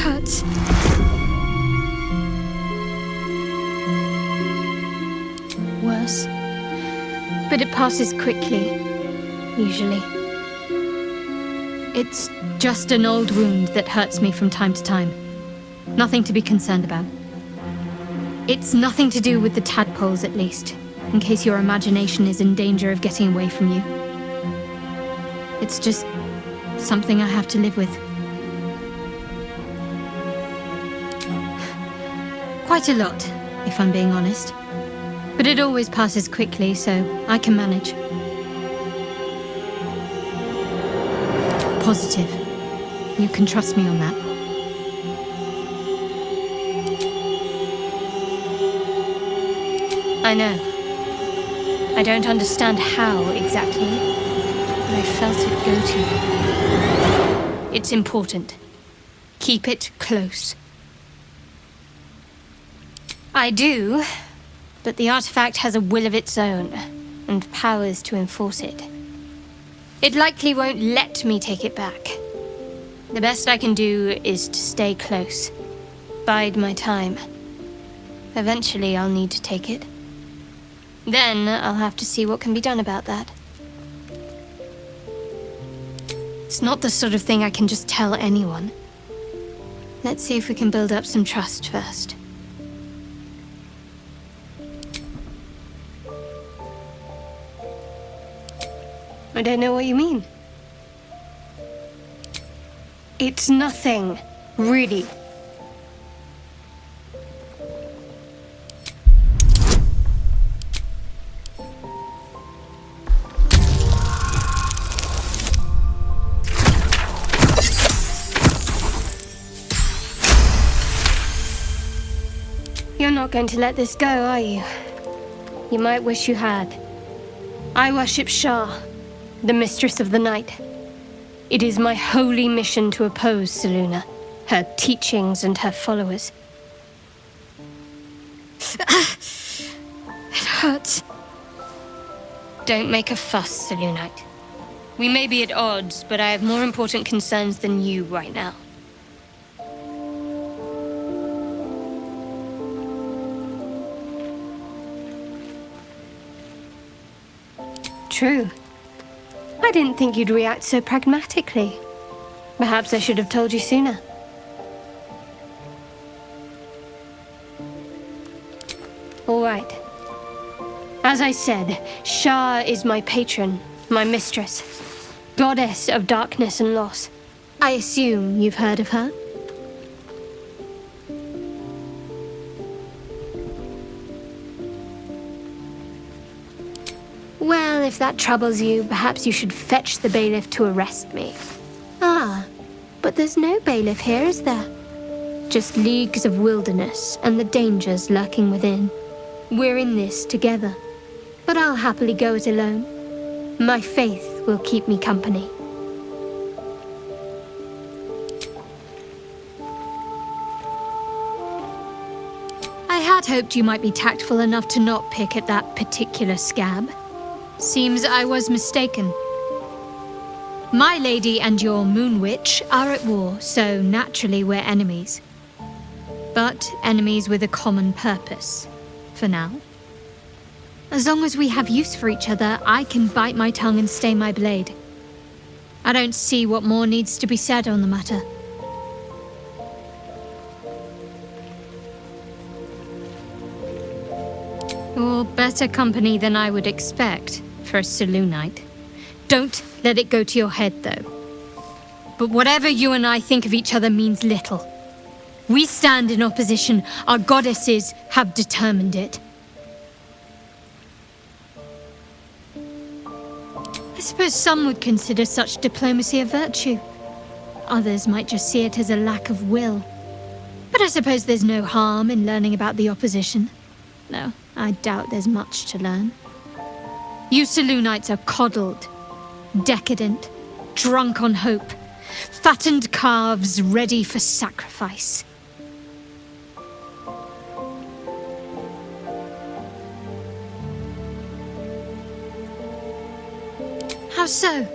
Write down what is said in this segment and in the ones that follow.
hurts. Worse. But it passes quickly, usually. It's just an old wound that hurts me from time to time. Nothing to be concerned about. It's nothing to do with the tadpoles, at least, in case your imagination is in danger of getting away from you. It's just something I have to live with. Quite a lot, if I'm being honest. But it always passes quickly, so I can manage. Positive. You can trust me on that. I know. I don't understand how exactly, but I felt it go to you. It's important. Keep it close. I do, but the artifact has a will of its own, and powers to enforce it. It likely won't let me take it back. The best I can do is to stay close. Bide my time. Eventually I'll need to take it. Then I'll have to see what can be done about that. It's not the sort of thing I can just tell anyone. Let's see if we can build up some trust first. I don't know what you mean. It's nothing, really. You're not going to let this go, are you? You might wish you had. I worship Shar, the Mistress of the Night. It is my holy mission to oppose Selune, her teachings and her followers. It hurts. Don't make a fuss, Selunite. We may be at odds, but I have more important concerns than you right now. True. I didn't think you'd react so pragmatically. Perhaps I should have told you sooner. All right. As I said, Shar is my patron, my mistress, goddess of darkness and loss. I assume you've heard of her? Well, if that troubles you, perhaps you should fetch the bailiff to arrest me. Ah, but there's no bailiff here, is there? Just leagues of wilderness and the dangers lurking within. We're in this together, but I'll happily go it alone. My faith will keep me company. I had hoped you might be tactful enough to not pick at that particular scab. Seems I was mistaken. My lady and your moon witch are at war, so naturally we're enemies. But enemies with a common purpose, for now. As long as we have use for each other, I can bite my tongue and stay my blade. I don't see what more needs to be said on the matter. You're better company than I would expect for a Selunite. Don't let it go to your head, though. But whatever you and I think of each other means little. We stand in opposition. Our goddesses have determined it. I suppose some would consider such diplomacy a virtue. Others might just see it as a lack of will. But I suppose there's no harm in learning about the opposition. No, I doubt there's much to learn. You Selunites are coddled, decadent, drunk on hope, fattened calves ready for sacrifice. How so?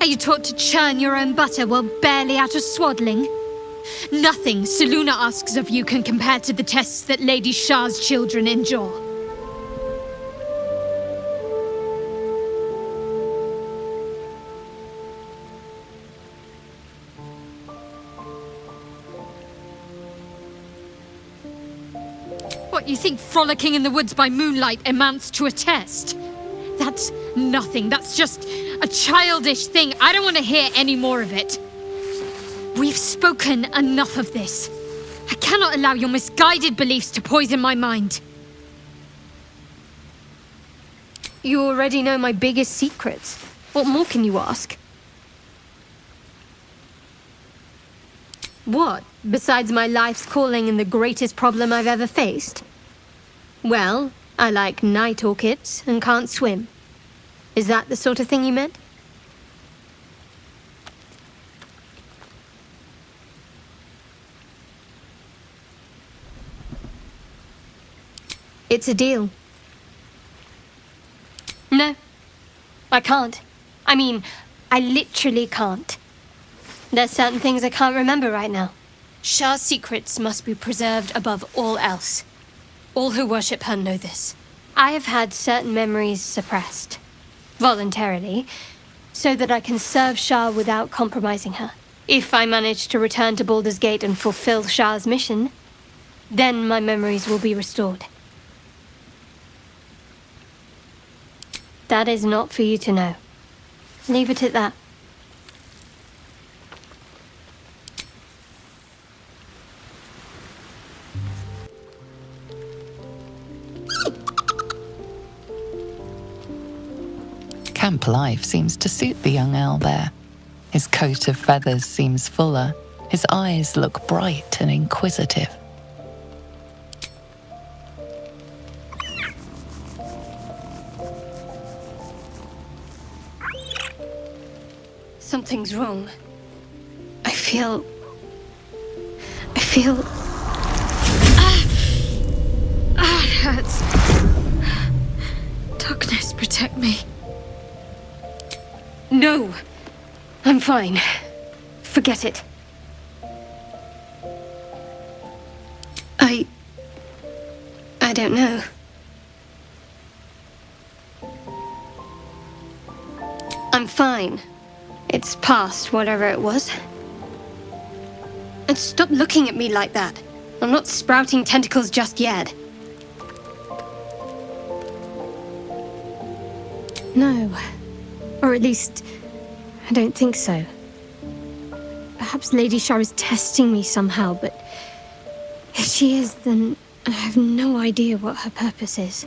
Are you taught to churn your own butter while barely out of swaddling? Nothing Selune asks of you can compare to the tests that Lady Shar's children endure. What, you think frolicking in the woods by moonlight amounts to a test? That's nothing. That's just a childish thing. I don't want to hear any more of it. We've spoken enough of this. I cannot allow your misguided beliefs to poison my mind. You already know my biggest secrets. What more can you ask? What, besides my life's calling and the greatest problem I've ever faced? Well, I like night orchids and can't swim. Is that the sort of thing you meant? It's a deal. No, I can't. I mean, I literally can't. There's certain things I can't remember right now. Shar's secrets must be preserved above all else. All who worship her know this. I have had certain memories suppressed, voluntarily, so that I can serve Shar without compromising her. If I manage to return to Baldur's Gate and fulfill Shar's mission, then my memories will be restored. That is not for you to know. Leave it at that. Camp life seems to suit the young owlbear. His coat of feathers seems fuller. His eyes look bright and inquisitive. Something's wrong. I feel... It hurts. Darkness, protect me. No! I'm fine. Forget it. I don't know. I'm fine. It's past whatever it was. And stop looking at me like that. I'm not sprouting tentacles just yet. No. Or at least, I don't think so. Perhaps Lady Shar is testing me somehow, but if she is, then I have no idea what her purpose is.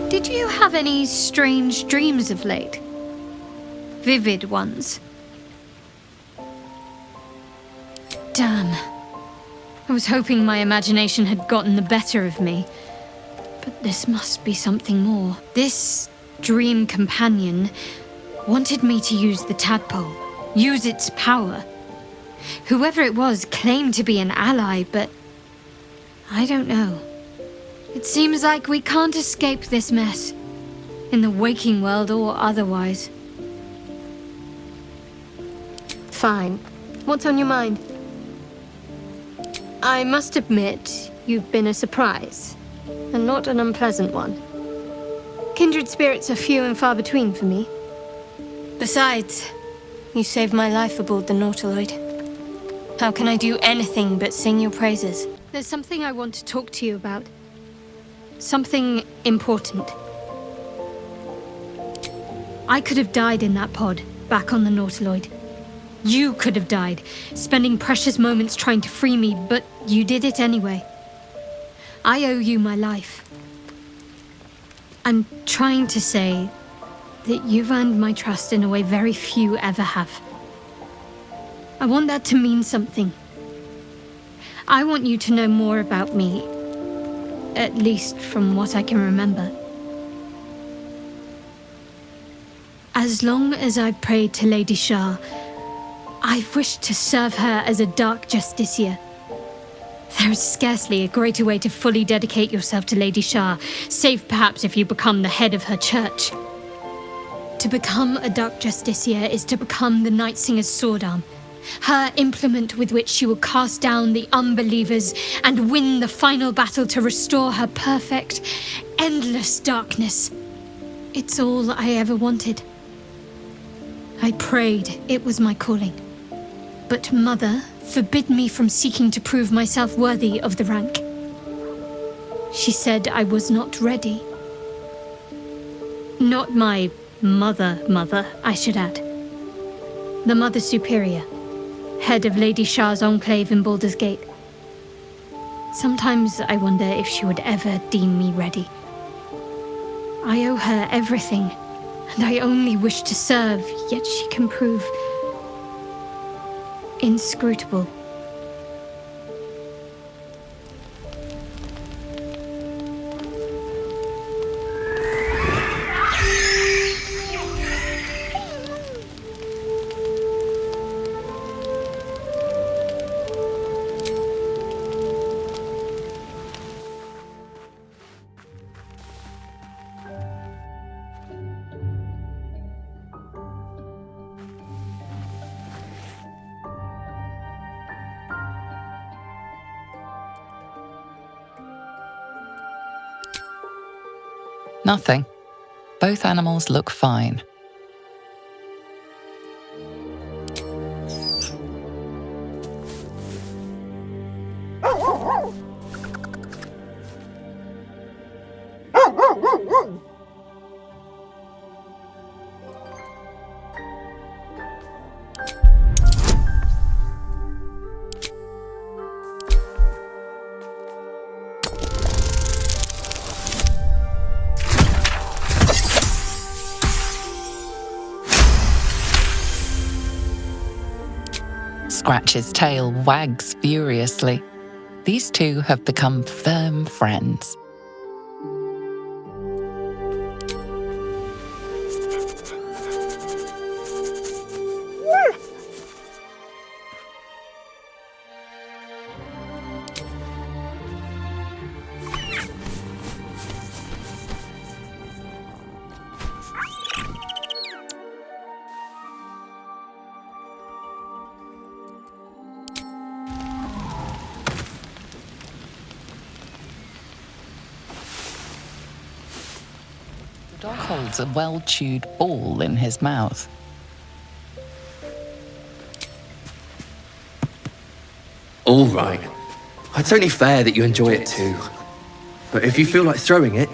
Did you have any strange dreams of late? Vivid ones? Damn. I was hoping my imagination had gotten the better of me. But this must be something more. This dream companion wanted me to use the tadpole, use its power. Whoever it was claimed to be an ally, but I don't know. It seems like we can't escape this mess, in the waking world or otherwise. Fine. What's on your mind? I must admit, you've been a surprise, and not an unpleasant one. Kindred spirits are few and far between for me. Besides, you saved my life aboard the Nautiloid. How can I do anything but sing your praises? There's something I want to talk to you about. Something important. I could have died in that pod, back on the Nautiloid. You could have died, spending precious moments trying to free me, but you did it anyway. I owe you my life. I'm trying to say that you've earned my trust in a way very few ever have. I want that to mean something. I want you to know more about me, at least from what I can remember. As long as I've prayed to Lady Shar, I've wished to serve her as a dark justiciar. There is scarcely a greater way to fully dedicate yourself to Lady Shar, save perhaps if you become the head of her church. To become a Dark Justiciar is to become the Night Singer's sword arm, her implement with which she will cast down the unbelievers and win the final battle to restore her perfect, endless darkness. It's all I ever wanted. I prayed it was my calling. But Mother forbid me from seeking to prove myself worthy of the rank. She said I was not ready. Not my mother, I should add. The Mother Superior, head of Lady Shar's enclave in Baldur's Gate. Sometimes I wonder if she would ever deem me ready. I owe her everything, and I only wish to serve, yet she can prove inscrutable. Nothing. Both animals look fine. Scratch's tail wags furiously. These two have become firm friends. The dog holds a well-chewed ball in his mouth. All right. It's only fair that you enjoy it too. But if you feel like throwing it,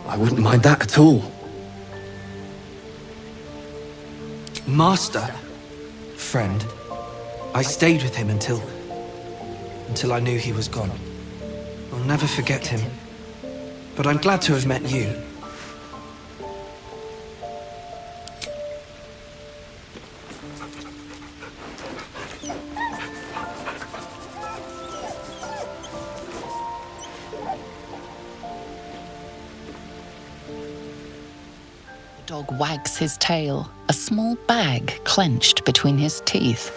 I wouldn't mind that at all. Master, friend, I stayed with him until I knew he was gone. I'll never forget him. But I'm glad to have met you. The dog wags his tail, a small bag clenched between his teeth.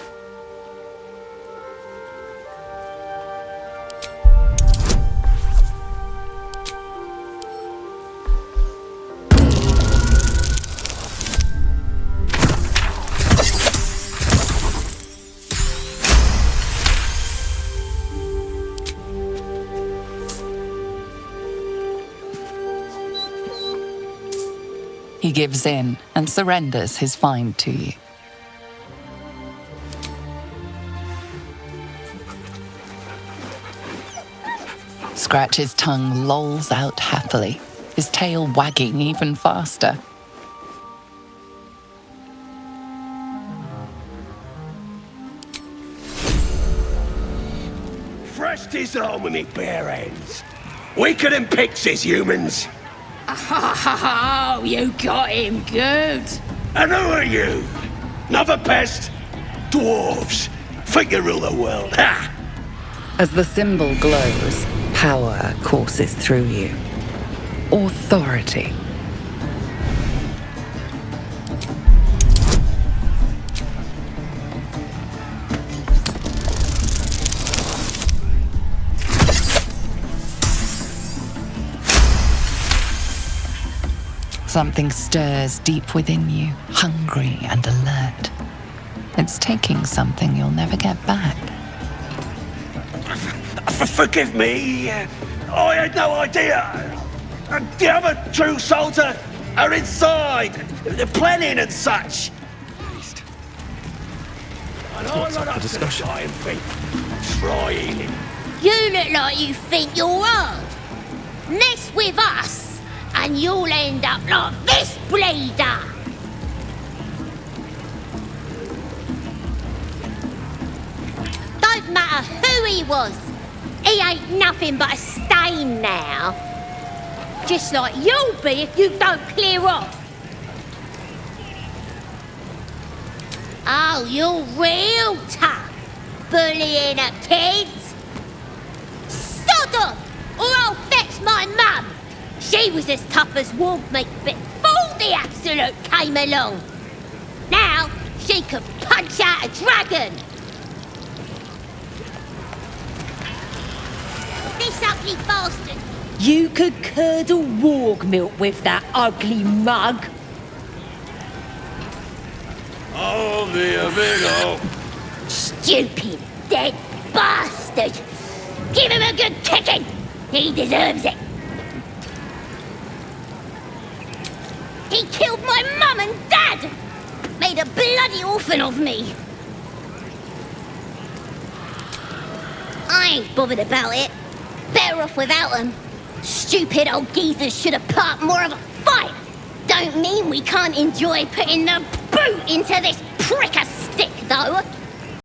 He gives in and surrenders his find to you. Scratch's tongue lolls out happily, his tail wagging even faster. Fresh disarm with me bare hands. Weaker than pixies, humans. Oh, you got him good. And who are you? Another pest? Dwarves. Think you rule the world, ha! As the symbol glows, power courses through you. Authority. Something stirs deep within you, hungry and alert. It's taking something you'll never get back. Forgive me. I had no idea. The other true souls are inside, planning and such. And What's I'm up for discussion? Trying. You look like you think you're hard. Mess with us, and you'll end up like this bleeder. Don't matter who he was. He ain't nothing but a stain now. Just like you'll be if you don't clear off. Oh, you're real tough, bullying at kids. Sodom, or I'll fetch my mum. She was as tough as wolf meat before the Absolute came along. Now she could punch out a dragon. This ugly bastard. You could curdle warg milk with that ugly mug. Oh, the amigo. Stupid, dead bastard! Give him a good kicking! He deserves it! He killed my mum and dad! Made a bloody orphan of me! I ain't bothered about it. Better off without them. Stupid old geezers should have put up more of a fight! Don't mean we can't enjoy putting the boot into this prick a stick, though.